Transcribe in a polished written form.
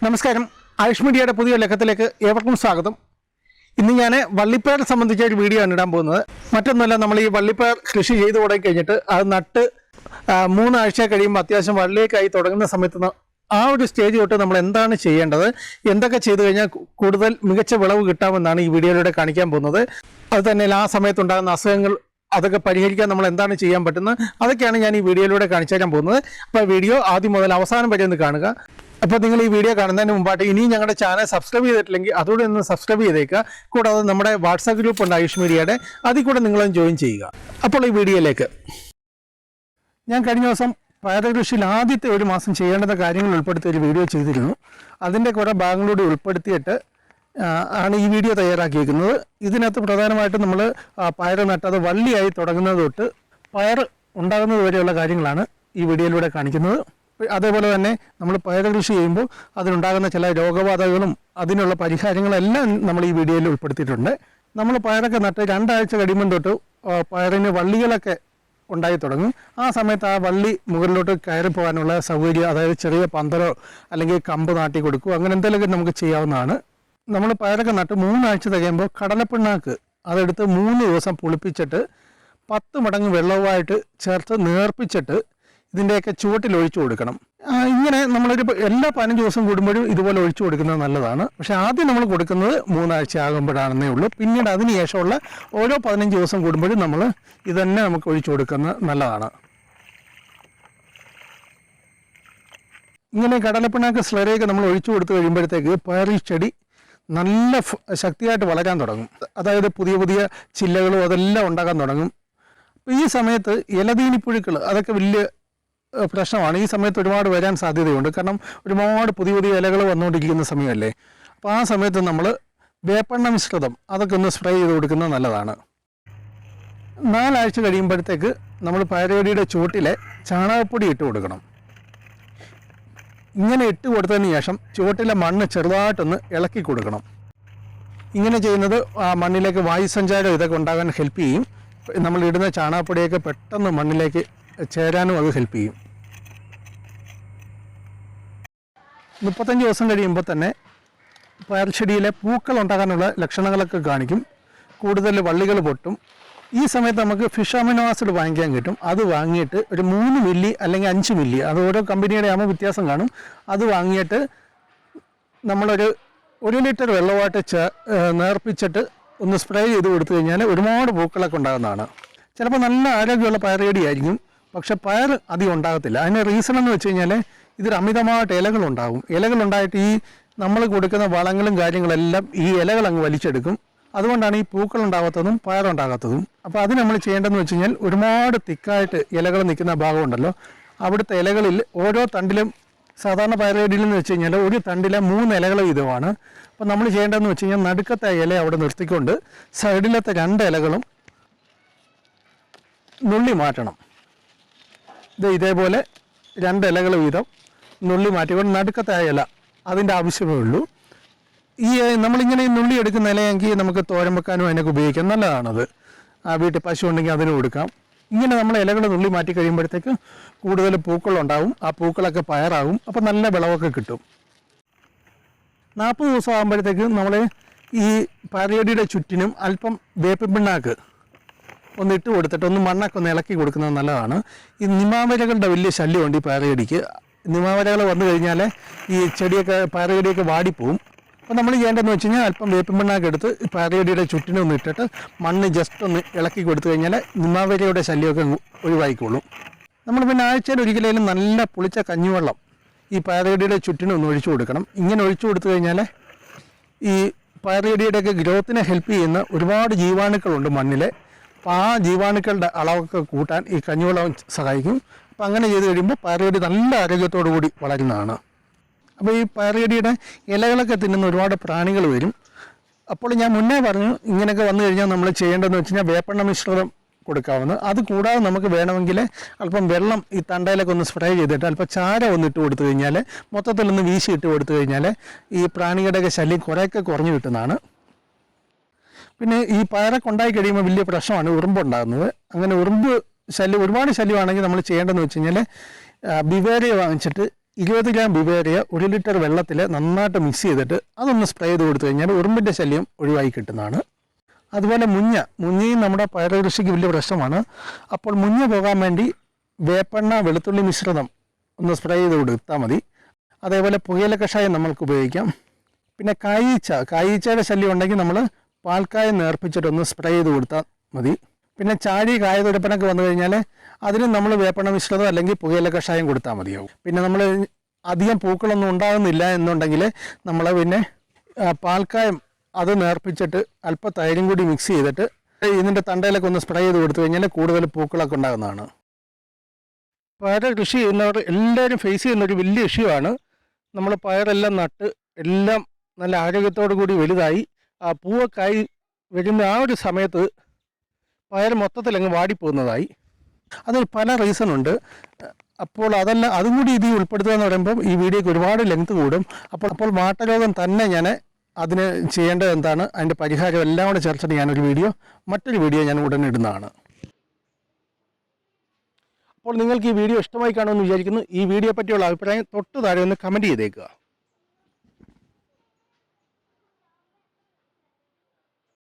നമസ്കാരം. ആയുഷ് മീഡിയയുടെ പുതിയ ലക്കത്തിലേക്ക് ഏവർക്കും സ്വാഗതം. ഇന്ന് ഞാൻ വള്ളിപ്പയർ സംബന്ധിച്ച ഒരു വീഡിയോ ആണ് ഇടാൻ പോകുന്നത്. മറ്റൊന്നുമല്ല, നമ്മൾ ഈ വള്ളിപ്പയർ കൃഷി ചെയ്ത് തുടങ്ങി കഴിഞ്ഞിട്ട് അത് നട്ട് 3 ആഴ്ച കഴിയുമ്പോൾ അത്യാവശ്യം വള്ളിയൊക്കെയായി തുടങ്ങുന്ന സമയത്ത് ആ ഒരു സ്റ്റേജ് തൊട്ട് നമ്മൾ എന്താണ് ചെയ്യേണ്ടത്, എന്തൊക്കെ ചെയ്തു കഴിഞ്ഞാൽ കൂടുതൽ മികച്ച വിളവ് കിട്ടാമെന്നാണ് ഈ വീഡിയോയിലൂടെ കാണിക്കാൻ പോകുന്നത്. അത് തന്നെ ആ സമയത്തുണ്ടാകുന്ന അസുഖങ്ങൾ അതൊക്കെ പരിഹരിക്കാൻ നമ്മൾ എന്താണ് ചെയ്യാൻ പറ്റുന്നത്, അതൊക്കെയാണ് ഞാൻ ഈ വീഡിയോയിലൂടെ കാണിച്ചു തരാൻ പോകുന്നത്. അപ്പോൾ വീഡിയോ ആദ്യം മുതൽ അവസാനം വരെ ഒന്ന് കാണുക. അപ്പോൾ നിങ്ങൾ ഈ വീഡിയോ കാണുന്നതിന് മുമ്പായിട്ട് ഇനിയും ഞങ്ങളുടെ ചാനൽ സബ്സ്ക്രൈബ് ചെയ്തിട്ടില്ലെങ്കിൽ അതോടെ ഒന്ന് സബ്സ്ക്രൈബ് ചെയ്തേക്കുക. കൂടാതെ നമ്മുടെ വാട്സാപ്പ് ഗ്രൂപ്പ് ഉണ്ട് ആയുഷ് മീഡിയയുടെ, അതിൽ കൂടെ നിങ്ങളൊന്ന് ജോയിൻ ചെയ്യുക. അപ്പോൾ ഈ വീഡിയോയിലേക്ക് ഞാൻ കഴിഞ്ഞ ദിവസം പയർ കൃഷിയിൽ ആദ്യത്തെ 1 മാസം ചെയ്യേണ്ട കാര്യങ്ങൾ ഉൾപ്പെടുത്തിയ ഒരു വീഡിയോ ചെയ്തിരുന്നു. അതിൻ്റെ കുറേ ഭാഗങ്ങളൂടെ ഉൾപ്പെടുത്തിയിട്ട് ആണ് ഈ വീഡിയോ തയ്യാറാക്കിയിരിക്കുന്നത്. ഇതിനകത്ത് പ്രധാനമായിട്ടും നമ്മൾ പയർ നട്ടത് വള്ളിയായി തുടങ്ങുന്നത് തൊട്ട് പയർ ഉണ്ടാകുന്നത് വരെയുള്ള കാര്യങ്ങളാണ് ഈ വീഡിയോയിലൂടെ കാണിക്കുന്നത്. അതേപോലെ തന്നെ നമ്മൾ പയർ കൃഷി ചെയ്യുമ്പോൾ അതിനുണ്ടാകുന്ന ചില രോഗബാധകളും അതിനുള്ള പരിഹാരങ്ങളെല്ലാം നമ്മൾ ഈ വീഡിയോയിൽ ഉൾപ്പെടുത്തിയിട്ടുണ്ട്. നമ്മൾ പയറൊക്കെ നട്ട് 2 ആഴ്ച കഴിയുമ്പോൾ തൊട്ട് പയറിന് വള്ളികളൊക്കെ ഉണ്ടായി തുടങ്ങും. ആ സമയത്ത് ആ വള്ളി മുകളിലോട്ട് കയറി പോകാനുള്ള സൗകര്യം, അതായത് ചെറിയ പന്തലോ അല്ലെങ്കിൽ കമ്പ് നാട്ടി കൊടുക്കുക, അങ്ങനെ എന്തെങ്കിലുമൊക്കെ നമുക്ക് ചെയ്യാവുന്നതാണ്. നമ്മൾ പയറൊക്കെ നട്ട് 3 ആഴ്ച തികയുമ്പോൾ കടലപ്പിണ്ണാക്ക് അതെടുത്ത് 3 ദിവസം പുളിപ്പിച്ചിട്ട് 10 മടങ്ങ് വെള്ളവുമായിട്ട് ചേർത്ത് നേർപ്പിച്ചിട്ട് ഇതിൻ്റെയൊക്കെ ചുവട്ടിൽ ഒഴിച്ചു കൊടുക്കണം. ഇങ്ങനെ നമ്മളൊരു എല്ലാ 15 ദിവസം കൂടുമ്പോഴും ഇതുപോലെ ഒഴിച്ചു കൊടുക്കുന്നത് നല്ലതാണ്. പക്ഷേ ആദ്യം നമ്മൾ കൊടുക്കുന്നത് 3 ആഴ്ച ആകുമ്പോഴാണെന്നേ ഉള്ളൂ. പിന്നീട് അതിന് ശേഷമുള്ള ഓരോ 15 ദിവസം കൂടുമ്പോഴും നമ്മൾ ഇതന്നെ നമുക്ക് ഒഴിച്ചു കൊടുക്കുന്നത് നല്ലതാണ്. ഇങ്ങനെ കടലപ്പിണ്ണാക്ക് സ്ലറിയൊക്കെ നമ്മൾ ഒഴിച്ചു കൊടുത്തു കഴിയുമ്പോഴത്തേക്ക് പയറി ചെടി നല്ല ശക്തിയായിട്ട് വളരാൻ തുടങ്ങും. അതായത് പുതിയ പുതിയ ചില്ലകളും അതെല്ലാം ഉണ്ടാകാൻ തുടങ്ങും. ഈ സമയത്ത് ഇലതീനിപ്പുഴുക്കൾ അതൊക്കെ വലിയ പ്രശ്നമാണ്. ഈ സമയത്ത് ഒരുപാട് വരാൻ സാധ്യതയുണ്ട്. കാരണം ഒരുപാട് പുതിയ പുതിയ ഇലകൾ വന്നുകൊണ്ടിരിക്കുന്ന സമയമല്ലേ. അപ്പോൾ ആ സമയത്ത് നമ്മൾ വേപ്പെണ്ണ മിശ്രിതം അതൊക്കെ ഒന്ന് സ്പ്രേ ചെയ്ത് കൊടുക്കുന്നത് നല്ലതാണ്. 4 ആഴ്ച കഴിയുമ്പോഴത്തേക്ക് നമ്മൾ പയറുകടിയുടെ ചുവട്ടിലെ ചാണകപ്പൊടി ഇട്ട് കൊടുക്കണം. ഇങ്ങനെ ഇട്ട് കൊടുത്തതിന് ശേഷം ചുവട്ടിലെ മണ്ണ് ചെറുതായിട്ടൊന്ന് ഇളക്കി കൊടുക്കണം. ഇങ്ങനെ ചെയ്യുന്നത് ആ മണ്ണിലേക്ക് വായുസഞ്ചാരം ഇതൊക്കെ ഉണ്ടാകാൻ ഹെൽപ്പ് ചെയ്യും. നമ്മൾ ഇടുന്ന ചാണകപ്പൊടിയൊക്കെ പെട്ടെന്ന് മണ്ണിലേക്ക് ചേരാനും അത് ഹെൽപ്പ് ചെയ്യും. 35 ദിവസം കഴിയുമ്പോൾ തന്നെ പയർ ചെടിയിലെ പൂക്കൾ ഉണ്ടാകാനുള്ള ലക്ഷണങ്ങളൊക്കെ കാണിക്കും. കൂടുതൽ വള്ളികൾ പൊട്ടും. ഈ സമയത്ത് നമുക്ക് ഫിഷ് അമിനോ ആസിഡ് വാങ്ങിക്കാൻ കിട്ടും. അത് വാങ്ങിയിട്ട് ഒരു 3 മില്ലി അല്ലെങ്കിൽ 5 മില്ലി, അത് ഓരോ കമ്പനിയുടെ ആകുമ്പോൾ വ്യത്യാസം കാണും. അത് വാങ്ങിയിട്ട് നമ്മളൊരു 1 ലിറ്റർ വെള്ളമായിട്ട് നേർപ്പിച്ചിട്ട് ഒന്ന് സ്പ്രേ ചെയ്ത് കൊടുത്തു കഴിഞ്ഞാൽ ഒരുപാട് പൂക്കളൊക്കെ ഉണ്ടാകുന്നതാണ്. ചിലപ്പോൾ നല്ല ആരോഗ്യമുള്ള പയറുകടിയായിരിക്കും, പക്ഷെ പയർ അധികം ഉണ്ടാകത്തില്ല. അതിന് റീസൺ എന്ന് വെച്ച് കഴിഞ്ഞാൽ ഇതിൽ അമിതമായിട്ട് ഇലകളുണ്ടാകും. ഇലകളുണ്ടായിട്ട് ഈ നമ്മൾ കൊടുക്കുന്ന വളങ്ങളും കാര്യങ്ങളെല്ലാം ഈ ഇലകൾ അങ്ങ് വലിച്ചെടുക്കും. അതുകൊണ്ടാണ് ഈ പൂക്കൾ ഉണ്ടാകാത്തതും പയറുണ്ടാകാത്തതും. അപ്പോൾ അത് നമ്മൾ ചെയ്യേണ്ടതെന്ന് വെച്ച് കഴിഞ്ഞാൽ ഒരുപാട് തിക്കായിട്ട് ഇലകൾ നിൽക്കുന്ന ഭാഗമുണ്ടല്ലോ, അവിടുത്തെ ഇലകളിൽ ഓരോ തണ്ടിലും സാധാരണ പയറുകടിയിൽ എന്ന് വെച്ച് കഴിഞ്ഞാൽ ഒരു തണ്ടിലെ 3 ഇലകൾ വീതമാണ്. അപ്പോൾ നമ്മൾ ചെയ്യേണ്ടതെന്ന് വെച്ച് കഴിഞ്ഞാൽ നടുക്കത്തെ ഇല അവിടെ നിർത്തിക്കൊണ്ട് സൈഡിലത്തെ 2 ഇലകളും നുള്ളി മാറ്റണം. ഇതേപോലെ 2 ഇലകൾ വീതം നുള്ളി മാറ്റിക്കൊണ്ട് നടുക്കത്തെ ഇല അതിൻ്റെ ആവശ്യമേ ഉള്ളൂ. ഈ നമ്മളിങ്ങനെ നുള്ളി എടുക്കുന്ന ഇലയെങ്കിൽ നമുക്ക് തോരൻ വെക്കാനും അതിനൊക്കെ ഉപയോഗിക്കാം, നല്ലതാണത്. വീട്ടിൽ പശു ഉണ്ടെങ്കിൽ അതിന് കൊടുക്കാം. ഇങ്ങനെ നമ്മൾ ഇലകൾ നുള്ളി മാറ്റി കഴിയുമ്പോഴത്തേക്ക് കൂടുതൽ പൂക്കളുണ്ടാവും. ആ പൂക്കളൊക്കെ പയറാകും. അപ്പോൾ നല്ല വിളവൊക്കെ കിട്ടും. 40 ദിവസം ആകുമ്പോഴത്തേക്ക് നമ്മൾ ഈ പയറുകടിയുടെ ചുറ്റിനും അല്പം വേപ്പിൻ പിണ്ണാക്ക് ഒന്ന് ഇട്ട് കൊടുത്തിട്ട് ഒന്ന് മണ്ണൊക്കെ ഒന്ന് ഇളക്കി കൊടുക്കുന്നത് നല്ലതാണ്. ഈ നിമാവരകളുടെ വലിയ ശല്യമുണ്ട് ഈ പയറുകടിക്ക്. നിമാവരകൾ വന്നു കഴിഞ്ഞാൽ ഈ ചെടിയൊക്കെ പയറുകടിയൊക്കെ വാടിപ്പോവും. അപ്പോൾ നമ്മൾ ചെയ്യേണ്ടതെന്ന് വെച്ച് കഴിഞ്ഞാൽ അല്പം വേപ്പിൻ പിണ്ണാക്ക് എടുത്ത് പയറുകടിയുടെ ചുറ്റിനൊന്ന് ഇട്ടിട്ട് മണ്ണ് ജസ്റ്റ് ഒന്ന് ഇളക്കി കൊടുത്തു കഴിഞ്ഞാൽ നിമാവരയുടെ ശല്യമൊക്കെ ഒഴിവായിക്കോളും. നമ്മൾ പിന്നെ ആഴ്ചയിൽ ഒരിക്കലും നല്ല പുളിച്ച കഞ്ഞിവെള്ളം ഈ പയറുകടിയുടെ ചുറ്റിനൊന്ന് ഒഴിച്ചു കൊടുക്കണം. ഇങ്ങനെ ഒഴിച്ചു കൊടുത്തു കഴിഞ്ഞാൽ ഈ പയറുകടിയുടെയൊക്കെ ഗ്രോത്തിനെ ഹെൽപ്പ് ചെയ്യുന്ന ഒരുപാട് ജീവാണുക്കളുണ്ട് മണ്ണിൽ. അപ്പോൾ ആ ജീവാണുക്കളുടെ അളവൊക്കെ കൂട്ടാൻ ഈ കഞ്ഞിവെള്ളം സഹായിക്കും. അപ്പോൾ അങ്ങനെ ചെയ്ത് കഴിയുമ്പോൾ പയറുകടി നല്ല ആരോഗ്യത്തോടു കൂടി വളരുന്നതാണ്. അപ്പോൾ ഈ പയറുകടിയുടെ ഇലകളൊക്കെ തിന്നുന്ന ഒരുപാട് പ്രാണികൾ വരും. അപ്പോൾ ഞാൻ മുന്നേ പറഞ്ഞു, ഇങ്ങനെയൊക്കെ വന്നു കഴിഞ്ഞാൽ നമ്മൾ ചെയ്യേണ്ടതെന്ന് വെച്ച് കഴിഞ്ഞാൽ വേപ്പെണ്ണ മിശ്രിതം കൊടുക്കാവുന്നത്. അത് കൂടാതെ നമുക്ക് വേണമെങ്കിൽ അല്പം വെള്ളം ഈ തണ്ടയിലൊക്കെ ഒന്ന് സ്പ്രേ ചെയ്തിട്ട് അല്പം ചാരം ഒന്ന് ഇട്ട് കൊടുത്തു കഴിഞ്ഞാൽ, മൊത്തത്തിലൊന്ന് വീശി ഇട്ട് കൊടുത്തു കഴിഞ്ഞാൽ ഈ പ്രാണികളുടെയൊക്കെ ശല്യം കുറേയൊക്കെ കുറഞ്ഞു കിട്ടുന്നതാണ്. പിന്നെ ഈ പയറൊക്കെ ഉണ്ടായി കഴിയുമ്പോൾ വലിയ പ്രശ്നമാണ് ഉറുമ്പുണ്ടാകുന്നത്. അങ്ങനെ ഉറുമ്പ് ശല്യം ഒരുപാട് ശല്യമാണെങ്കിൽ നമ്മൾ ചെയ്യേണ്ടതെന്ന് വെച്ച് കഴിഞ്ഞാൽ ബിവേറിയ വാങ്ങിച്ചിട്ട് 20 ഗ്രാം ബിവേറിയ 1 ലിറ്റർ വെള്ളത്തിൽ നന്നായിട്ട് മിക്സ് ചെയ്തിട്ട് അതൊന്ന് സ്പ്രേ ചെയ്ത് കൊടുത്തു കഴിഞ്ഞാൽ ഉറുമ്പിൻ്റെ ശല്യം ഒഴിവായി കിട്ടുന്നതാണ്. അതുപോലെ മുഞ്ഞയും നമ്മുടെ പയർ കൃഷിക്ക് വലിയ പ്രശ്നമാണ്. അപ്പോൾ മുഞ്ഞ പോകാൻ വേണ്ടി വേപ്പെണ്ണ വെളുത്തുള്ളി മിശ്രിതം ഒന്ന് സ്പ്രേ ചെയ്ത് കൊടുത്താൽ മതി. അതേപോലെ പുകയില കഷായം നമ്മൾക്ക് ഉപയോഗിക്കാം. പിന്നെ കായീച്ചയുടെ ശല്യം ഉണ്ടെങ്കിൽ നമ്മൾ പാൽക്കായം നേർപ്പിച്ചിട്ടൊന്ന് സ്പ്രേ ചെയ്ത് കൊടുത്താൽ മതി. പിന്നെ ചാഴി കായതുരപ്പനൊക്കെ വന്നു കഴിഞ്ഞാൽ അതിന് നമ്മൾ വേപ്പെണ്ണ മിശ്രിതം അല്ലെങ്കിൽ പുകയില കഷായം കൊടുത്താൽ മതിയാവും. പിന്നെ നമ്മൾ അധികം പൂക്കളൊന്നും ഉണ്ടാകുന്നില്ല എന്നുണ്ടെങ്കിൽ നമ്മൾ പിന്നെ പാൽക്കായം അത് നേർപ്പിച്ചിട്ട് അല്പം തൈരും കൂടി മിക്സ് ചെയ്തിട്ട് ഇതിൻ്റെ തണ്ടയിലൊക്കെ ഒന്ന് സ്പ്രേ ചെയ്ത് കൊടുത്തു കഴിഞ്ഞാൽ കൂടുതൽ പൂക്കളൊക്കെ ഉണ്ടാകുന്നതാണ്. പയർ കൃഷി ചെയ്യുന്നവർ എല്ലാവരും ഫേസ് ചെയ്യുന്നൊരു വലിയ ഇഷ്യൂ ആണ്. നമ്മൾ പയറെല്ലാം നട്ട് എല്ലാം നല്ല ആരോഗ്യത്തോടു കൂടി വലുതായി പൂവൊക്കായി വരുന്ന ആ ഒരു സമയത്ത് പയർ മൊത്തത്തിൽ അങ്ങ് വാടിപ്പോകുന്നതായി. അതിന് പല റീസണുണ്ട്. അപ്പോൾ അതും കൂടി ഇതിൽ ഉൾപ്പെടുത്തുക എന്ന് പറയുമ്പോൾ ഈ വീഡിയോയ്ക്ക് ഒരുപാട് ലെങ്ത് കൂടും. അപ്പോൾ വാട്ടരോഗം തന്നെ ഞാൻ അതിന് ചെയ്യേണ്ടത് എന്താണ്, അതിൻ്റെ പരിഹാരം എല്ലാം കൂടെ ചേർത്തിട്ട് മറ്റൊരു വീഡിയോ ഞാൻ ഉടനെ ഇടുന്നതാണ്. അപ്പോൾ നിങ്ങൾക്ക് ഈ വീഡിയോ ഇഷ്ടമായി കാണുമെന്ന് വിചാരിക്കുന്നു. ഈ വീഡിയോ പറ്റിയുള്ള അഭിപ്രായം തൊട്ട് താഴെ ഒന്ന് കമൻറ്റ് ചെയ്തേക്കുക.